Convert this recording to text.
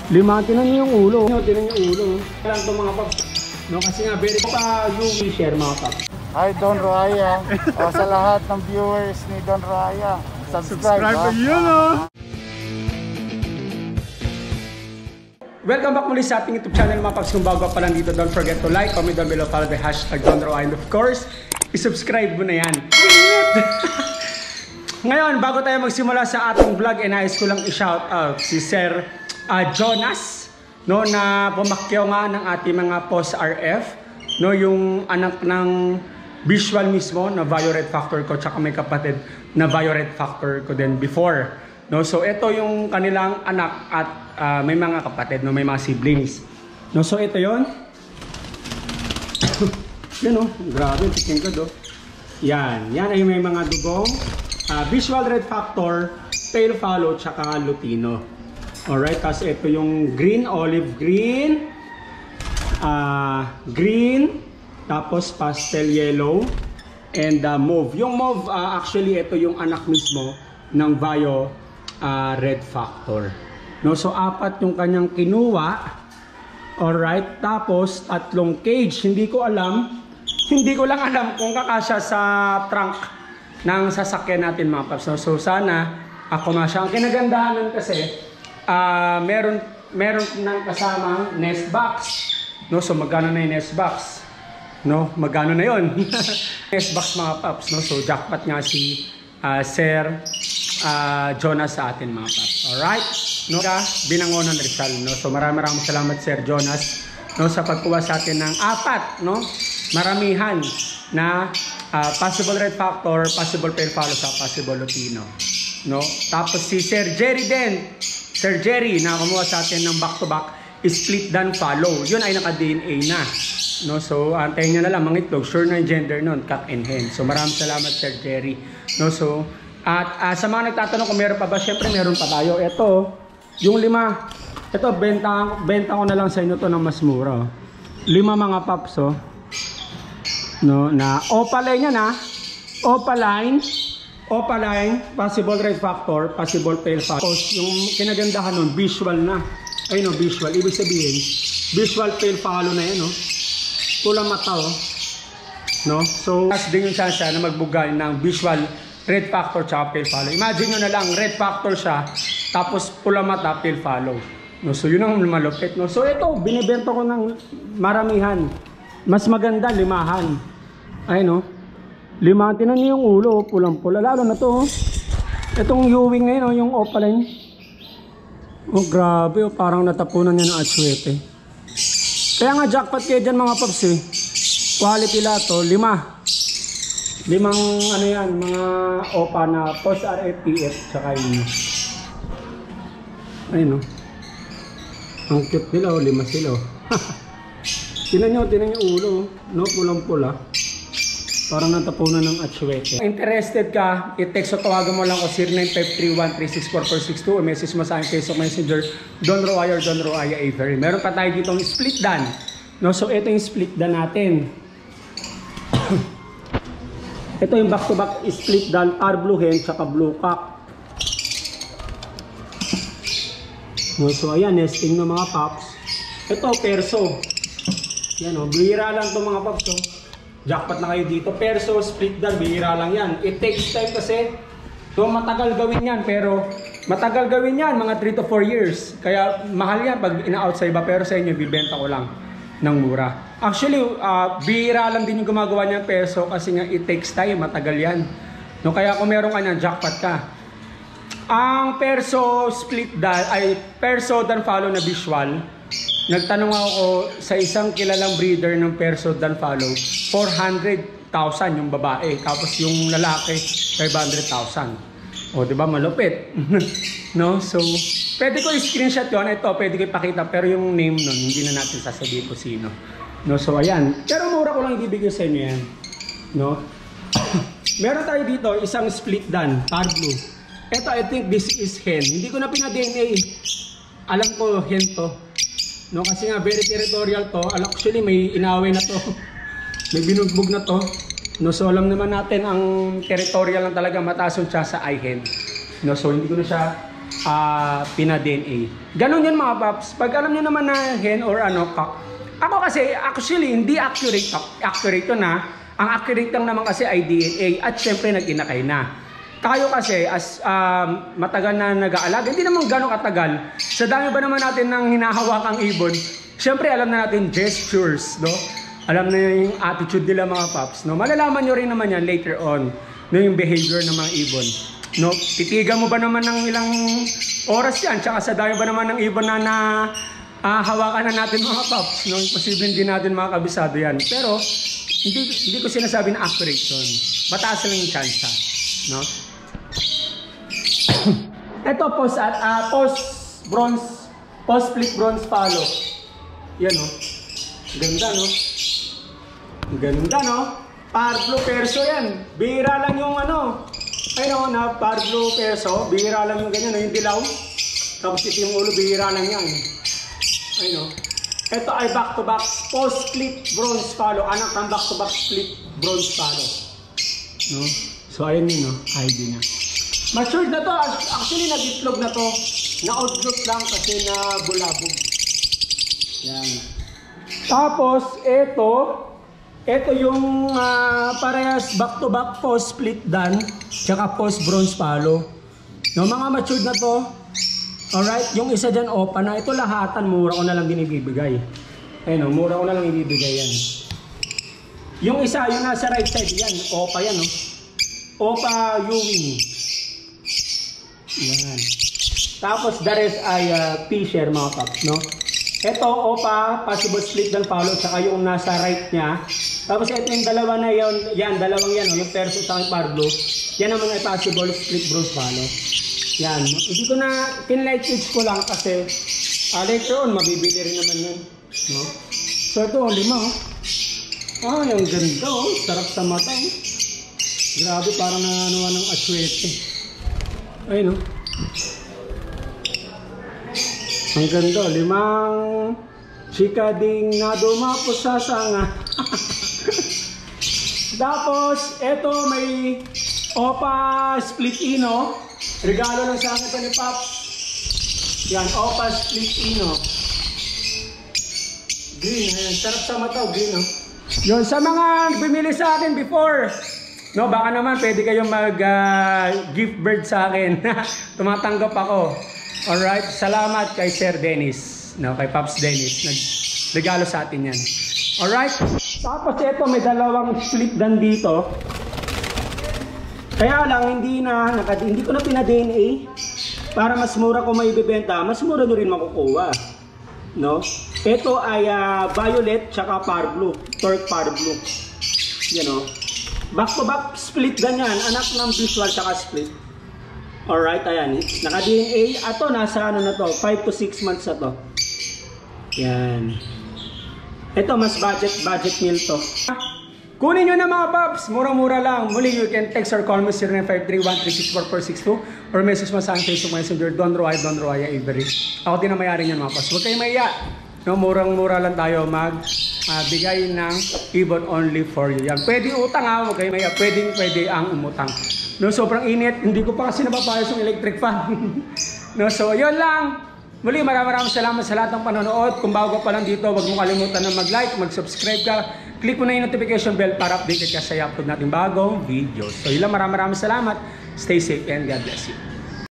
5, tinan nyo yung ulo. Tinan nyo yung ulo. Kailan ito mga paps. No, kasi nga, very pa yung share mga paps. Hi Don Roaya. O, sa lahat ng viewers ni Don Roaya, subscribe yun Welcome back muli sa ating YouTube channel mga paps. Kung bago pa lang dito, don't forget to like, comment down below, follow the hashtag Don Roaya, and of course, i-subscribe mo na yan. Ngayon, bago tayo magsimula sa ating vlog, nais ko lang i-shout out si Sir Jonas, no, na pumakyaw nga ng ating mga post RF, no, yung anak ng visual mismo na Violet Factor ko, tsaka may kapatid na Violet Factor ko din before, no. So ito yung kanilang anak at may mga kapatid, no, may mga siblings, no. So ito yon. Yan, oh, grabe, tingin ko do. Yan ay may mga dugong Visual Red Factor, Pale Fallow, tsaka Lutino. Alright, tapos ito yung green, olive green, green, tapos pastel yellow, and mauve. Yung mauve, actually ito yung anak mismo ng Vio Red Factor. No, so 4 yung kanyang kinuha. Alright, tapos 3 cage. Hindi ko lang alam kung kakasya sa trunk ng sasakyan natin mga paps. So sana ako masya. Ang kinagandahan kasi meron nang kasamang nest box. No, so magkano na yung nest box? No, magkano na yon? Nest box mga paps, no. So jackpot nga si Sir Jonas sa atin mga paps. Alright, no, Binangonan Rizal, no. So maraming salamat Sir Jonas, no, sa pagkuha sa atin ng 4, no, maramihan na possible Red Factor, possible Pale Fallow, sa possible Lutino, no. Tapos si Sir Jerry din, Sir Jerry, na kumuha sa atin ng back-to-back split dan follow. Yun ay naka-DNA na, no. So antayin nyo na lang mga itlog, sure na yung gender nun, cock and hen. So maraming salamat Sir Jerry, no. So at sa mga nagtatanong kung meron pa ba, syempre meron pa tayo. Ito, yung 5, ito benta ko na lang sa inyo to ng mas mura, 5 mga paps, oh. No, na opaline yan, opaline, possible Red Factor, possible Pale Fallow. Yung kinagandahan nun, visual na. Ay no, visual, ibig sabihin visual Pale Fallow na yan, no. Pulang mata, oh. No, so as din yung chance na magbugay ng visual Red Factor tsaka Pale Fallow. Imagine nyo na lang, Red Factor siya, tapos pulang mata, Pale Fallow, no. So yun ang malupit, no. So ito, binibenta ko ng maramihan. Mas maganda, 5. Ay no, 5, tinan niyo yung ulo, pulang-pula. Lalo na to, oh. Itong Ewing ngayon, oh, yung opaline. Oh, grabe, oh, parang natapunan niya ng aswete. Kaya nga jackpot kayo dyan mga paps, eh. Quality lahat to, 5. 5 ano yan, mga opa na post RFPF, tsaka yun. Ayun, oh. Ang cute nila, oh, 5 sila, oh. Tinan nyo ulo, no, pulang-pula. Parang natapunan ng atswete. Interested ka, i-text o tawagan mo lang o 0953136442, o message mo sa aking Facebook Messenger, Don Roaya or Don Roaya Avery. Meron pa tayo ditong split dan. No, so ito yung split dan natin. Ito yung back-to-back split dan, blue hen, tsaka blue cock. No, so ayan, nesting ng mga paps. Ito, perso. Yan, oh, bihira lang itong mga paps, oh. Jackpot na kayo dito. Perso, split dan, bihira lang yan. It takes time kasi. So matagal gawin yan, pero matagal gawin yan, mga 3 to 4 years. Kaya mahal yan pag ina-out sa iba, pero sa inyo, bibenta ko lang ng mura. Actually, bihira lang din yung gumagawa niyan perso kasi nga it takes time, matagal yan. No, kaya kung meron ka niyan, jackpot ka. Ang perso split dan, ay perso dan follow na visual. Nagtanong ako sa isang kilalang breeder ng perso dan follow, 400,000 yung babae, tapos yung lalaki 500,000. O, di ba malupit? No? So, pwede ko i-screenshot yun. Ito, pwede ko ipakita, pero yung name nun, hindi na natin sasabihin ko sino. No? So, ayan. Pero mura ko lang ibibigay sa inyo yan. No? Meron tayo dito, isang split dan, par blue. Ito, I think this is hen. Hindi ko na pina-DNA. Alam ko, hen to. No, kasi nga very territorial to. Actually may inaway na to. May binugbog na to. No, so alam naman natin ang territorial lang talaga, mataas yung siya sa i-hen. No, so hindi ko na siya pina-DNA. Ganon yun mga paps. Pag alam nyo naman na hen or ano, cock. Ako kasi, actually, hindi accurate to na. Ang accurate lang naman kasi ay DNA at syempre nag-inakay na. Tayo kasi, as matagal na nag-aalaga, hindi naman gano'ng katagal. Sa dami ba naman natin ng hinahawakang ibon, syempre alam na natin gestures, no? Alam na yung attitude nila mga paps, no? Malalaman nyo rin naman yan later on, no? Yung behavior ng mga ibon. No, titigan mo ba naman ng ilang oras yan? Tsaka sa dami ba naman ng ibon na hawakan na natin mga paps? No, posible hindi natin makakabisado yan. Pero hindi ko sinasabi na accurate yun. Mataas lang yung chance. No? Ito post split bronze palo. Yan no. Ganda no. Ganda no. Parblo perso yan. Bihira lang yung ano. Ayun na Parblo perso, bihira lang yung ganyan, yung dilaw. Tapos ito yung ulo, bihira lang yan. Ayun. Ito ay back-to-back post-split bronze palo. Anak ng back-to-back split bronze palo. No? So ayun yun, no? ID niya. Matured na to. Actually, nag-itlog na to. Na-outlook lang kasi na bulabog. Yan. Tapos, ito yung parehas back-to-back post split dan tsaka post bronze palo. No, mga matured na to. Alright, yung isa dyan opa na. Ito lahatan, mura ko na lang din ibibigay. Ayun, mura ko na lang ibibigay yan. Yung isa, yung nasa right side yan, opa yan, no? Opa Ewing. Yan. Tapos the rest ay Fisher mga paps, no? Ito, opa, possible split dan palo tsaka yung nasa right niya. Tapos ito yung dalawa na yan, dalawang yan, yung perso sa Parblo. Yan naman ay possible split bronze palo. Yan. Hindi ko na pinlight switch ko lang kasi later on mabibili rin naman yan. No? So ito, 5 oh. Yung ganda oh. Sarap sa mata oh. Grabe, parang nananuwa ng aswete. Ayun oh. Ang ganda, 5 chikading na dumapo sa sanga. Tapos, eto may opa split ino. Regalo lang sa akin ito ni Pops. Yan, opa split ino. Green, ayan. Sarap sa mata, green, no? Yun, sa mga bumili sa akin before, no, baka naman pwede kayong mag-gift bird sa akin. Tumatanggap ako. Alright, salamat kay Sir Dennis. No, kay Pops Dennis. Nag-regalo sa atin yan. Alright, tapos ito may dalawang split dan dito. Kaya lang hindi ko na pina-DNA para mas mura ko may ibebenta, mas mura nyo rin makukuha. No? Ito ay violet tsaka Parblo, Torque Parblo. Yan o. Back to back split dan yan, anak ng visual tsaka split. Alright, ayan. Naka-DNA. Ato, nasa ano na to, 5 to 6 months na to. Yan. Ito, mas budget meal to. Kunin nyo na mga paps, mura-mura lang. Muli, you can text or call me 0953-1364462 or message mo sa Facebook Messenger, Don Roaya Avery. Ako din ang mayari niyan mga paps. Huwag kayo maiya. No, murang-mura lang tayo bigay ng ibon only for you. Yan. Pwede utang ha, huwag kayo maiya. Pwede ang umutang. No, sobrang init. Hindi ko pa kasi napapayos yung electric fan. No, so, yun lang. Muli, maraming salamat sa lahat ng panonood. Kung bago pa lang dito, huwag mong kalimutan na mag-like, mag-subscribe ka. Click mo na yung notification bell para updated ka sa i-upload natin bagong videos. So, yun lang, maraming salamat. Stay safe and God bless you.